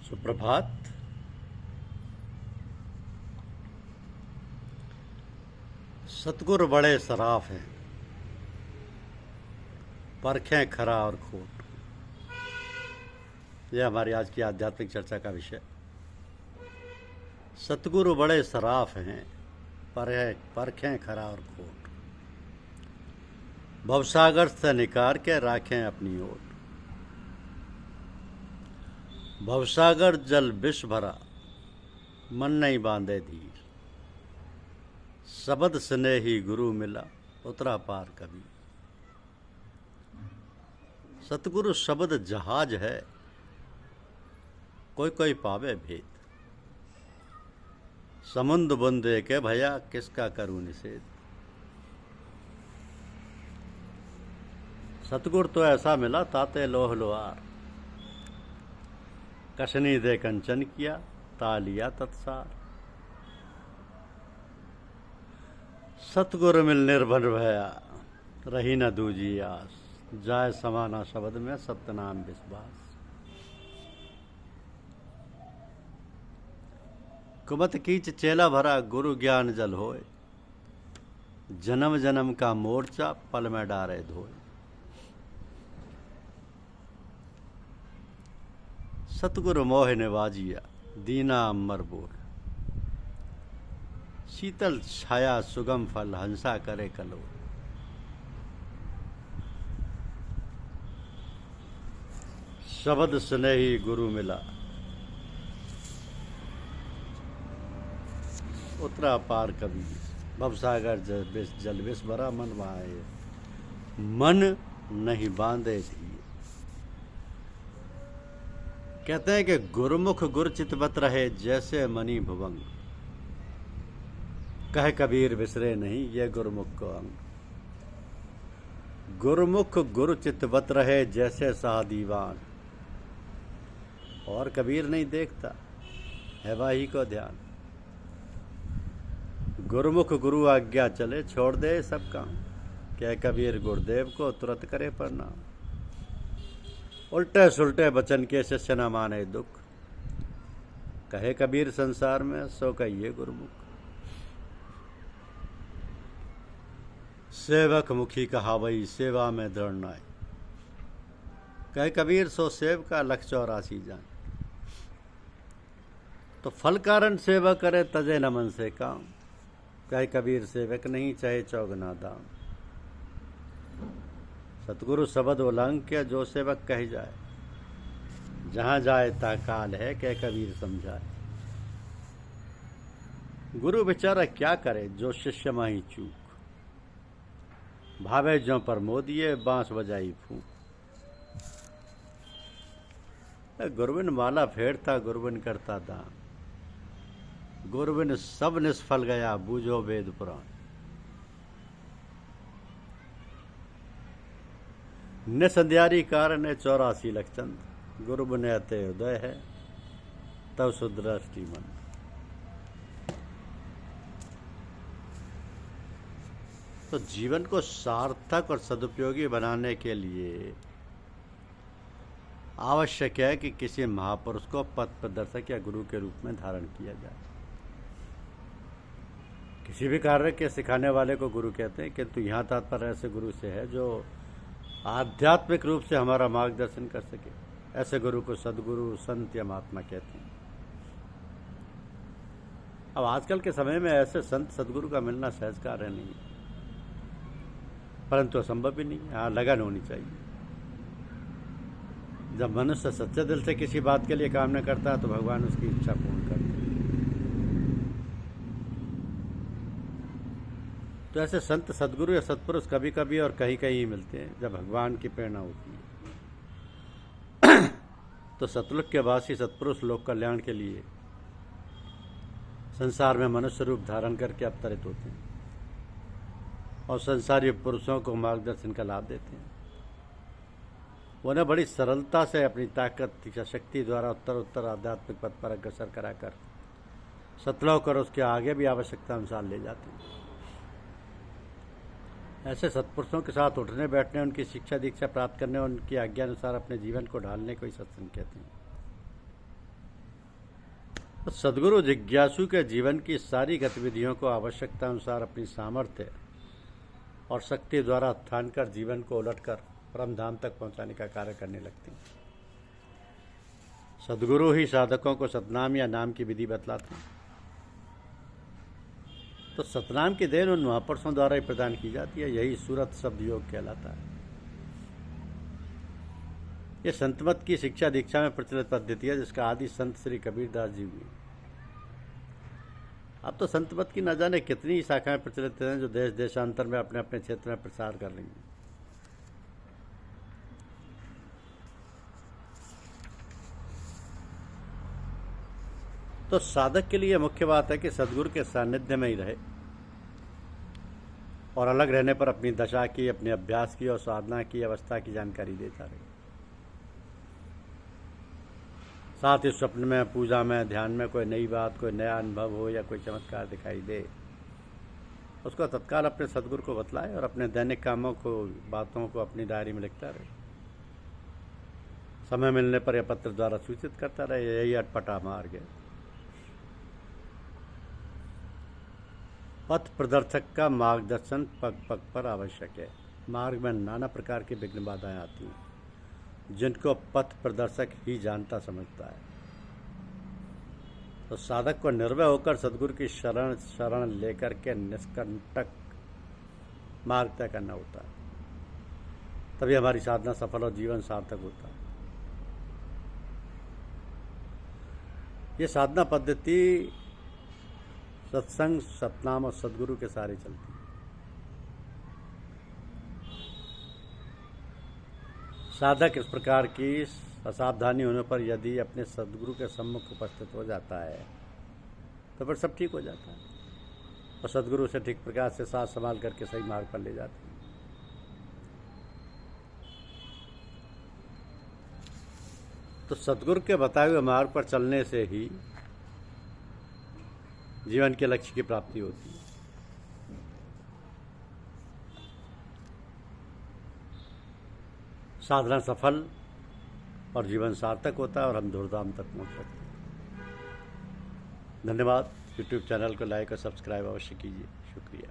सुप्रभात। सतगुरु बड़े सराफ हैं, परखें खरा और खोट। यह हमारी आज की आध्यात्मिक चर्चा का विषय। सतगुरु बड़े सराफ हैं, परखें खरा और खोट। भवसागर से निकार के राखें अपनी ओट। भवसागर जल विष भरा, मन नहीं बांधे धीर। शबद स्नेही गुरु मिला, उतरा पार कबीर। सतगुरु शब्द जहाज है, कोई कोई पावे भेद। समुंद बुंदे के भैया, किसका करूं निषेध। सतगुरु तो ऐसा मिला, ताते लोह लोहार। कसनी दे कंचन किया, तालिया तत्सार। सतगुरु मिल निर्भर भया, रही न दूजी आस। जाय समाना शब्द में, सत्यनाम विश्वास। कुमत कीच चेला भरा, गुरु ज्ञान जल होए। जन्म जन्म का मोर्चा, पल में डारे धोए। सतगुरु मोह निवाजिया, दीना अमर बोल। शीतल छाया सुगम फल, हंसा करे कलो। शब्द स्नेही गुरु मिला, उतरा पार कबीर। भवसागर जल विष भरा, मन माए मन नहीं बांधे धीर। कहते हैं कि गुरुमुख गुर चितवत रहे, जैसे मणि भुवंग। कह कबीर बिसरे नहीं, ये गुरुमुख को अंग। गुरुमुख गुरु चितवत रहे, जैसे शाह दीवान। और कबीर नहीं देखता, है वाही को ध्यान। गुरुमुख गुरु आज्ञा चले, छोड़ दे सब काम। कह कबीर गुरुदेव को, तुरंत करे प्रणाम। उल्टे सुलटे बचन के शिष्य न माने दुख। कहे कबीर संसार में, सो कहिए गुरुमुख। सेवक मुखी कहावई, सेवा में दृढ़ नाय। कहे कबीर सो सेवका, लख 84 जान। तो फल कारण सेवा करे, तजे न मन से काम। कहे कबीर सेवक नहीं, चाहे चौगुना दाम। सतगुरु शब्द उल्लंघ के, जो सेवक कह जाए। जहां जाए ताकाल है, कह कबीर समझाए। गुरु बेचारा क्या करे, जो शिष्य माही चूक। भावे जो प्रमोदिये, बांस बजाई फूंक। गुरुविन माला फेरता, गुरुविन करता दान। गुरुविन सब निष्फल गया, बूझो वेद पुराण। निसंध्यारी कारण 84 लख चंद। गुरु ने अते उदय है, तब सुदृष्टि मन। तो जीवन को सार्थक और सदुपयोगी बनाने के लिए आवश्यक है कि किसी महापुरुष को पथ प्रदर्शक या गुरु के रूप में धारण किया जाए। किसी भी कार्य के सिखाने वाले को गुरु कहते हैं, किंतु यहाँ तात्पर्य ऐसे गुरु से है जो आध्यात्मिक रूप से हमारा मार्गदर्शन कर सके। ऐसे गुरु को सदगुरु, संत या महात्मा कहते हैं। अब आजकल के समय में ऐसे संत सदगुरु का मिलना सहज कार्य नहीं है, परंतु असंभव भी नहीं। हाँ, लगन होनी चाहिए। जब मनुष्य सच्चे दिल से किसी बात के लिए काम न करता है, तो भगवान उसकी इच्छा पूर्ण करते हैं। तो ऐसे संत सदगुरु या सत्पुरुष कभी कभी और कहीं कहीं मिलते हैं, जब भगवान की प्रेरणा होती है। तो सतलुक के वासी सत्पुरुष लोक कल्याण के लिए संसार में मनुष्य रूप धारण करके अवतरित होते हैं और संसारी पुरुषों को मार्गदर्शन का लाभ देते हैं। उन्हें बड़ी सरलता से अपनी ताकत या शक्ति द्वारा उत्तर उत्तर आध्यात्मिक पथ पर अग्रसर कराकर सतलोक और उसके आगे भी आवश्यकता अनुसार ले जाते हैं। ऐसे सत्पुरुषों के साथ उठने बैठने, उनकी शिक्षा दीक्षा प्राप्त करने और उनकी आज्ञा अनुसार अपने जीवन को ढालने को ही सत्संग कहते हैं। तो सद्गुरु जिज्ञासु के जीवन की सारी गतिविधियों को आवश्यकता अनुसार अपनी सामर्थ्य और शक्ति द्वारा उत्थान कर जीवन को उलटकर परम धाम तक पहुंचाने का कार्य करने लगती हैं। सद्गुरु ही साधकों को सतनाम या नाम की विधि बतलाते हैं। तो सतनाम की देन उन महापुरुषों द्वारा ही प्रदान की जाती है। यही सूरत शब्द योग कहलाता है। यह संतमत की शिक्षा दीक्षा में प्रचलित पद्धति है, जिसका आदि संत श्री कबीरदास जी हुए। अब तो संतमत की न जाने कितनी शाखाएं प्रचलित हैं, जो देश देशांतर में अपने अपने क्षेत्र में प्रसार कर रही हैं। तो साधक के लिए मुख्य बात है कि सद्गुरु के सानिध्य में ही रहे और अलग रहने पर अपनी दशा की, अपने अभ्यास की और साधना की अवस्था की जानकारी देता रहे। साथ ही स्वप्न में, पूजा में, ध्यान में कोई नई बात, कोई नया अनुभव हो या कोई चमत्कार दिखाई दे, उसको तत्काल अपने सद्गुरु को बतलाए और अपने दैनिक कामों को, बातों को अपनी डायरी में लिखता रहे। समय मिलने पर यह पत्र द्वारा सूचित करता रहे। यही अटपटा मार्ग है। पथ प्रदर्शक का मार्गदर्शन पग पग पर आवश्यक है। मार्ग में नाना प्रकार की विघ्न बाधाएं आती हैं, जिनको पथ प्रदर्शक ही जानता समझता है। तो साधक को निर्भय होकर सद्गुरु की शरण लेकर के निष्कंटक मार्ग तय करना होता है। तभी हमारी साधना सफल और जीवन सार्थक होता है। ये साधना पद्धति सत्संग, सतनाम और सद्गुरु के सारे चलती है। साधक इस प्रकार की असावधानी होने पर यदि अपने सद्गुरु के सम्मुख उपस्थित हो जाता है तो फिर सब ठीक हो जाता है और सद्गुरु उसे ठीक प्रकार से साथ संभाल करके सही मार्ग पर ले जाते हैं। तो सद्गुरु के बताए हुए मार्ग पर चलने से ही जीवन के लक्ष्य की प्राप्ति होती है। साधना सफल और जीवन सार्थक होता है और हम धूमधाम तक पहुंच सकते हैं। धन्यवाद। यूट्यूब चैनल को लाइक और सब्सक्राइब अवश्य कीजिए। शुक्रिया।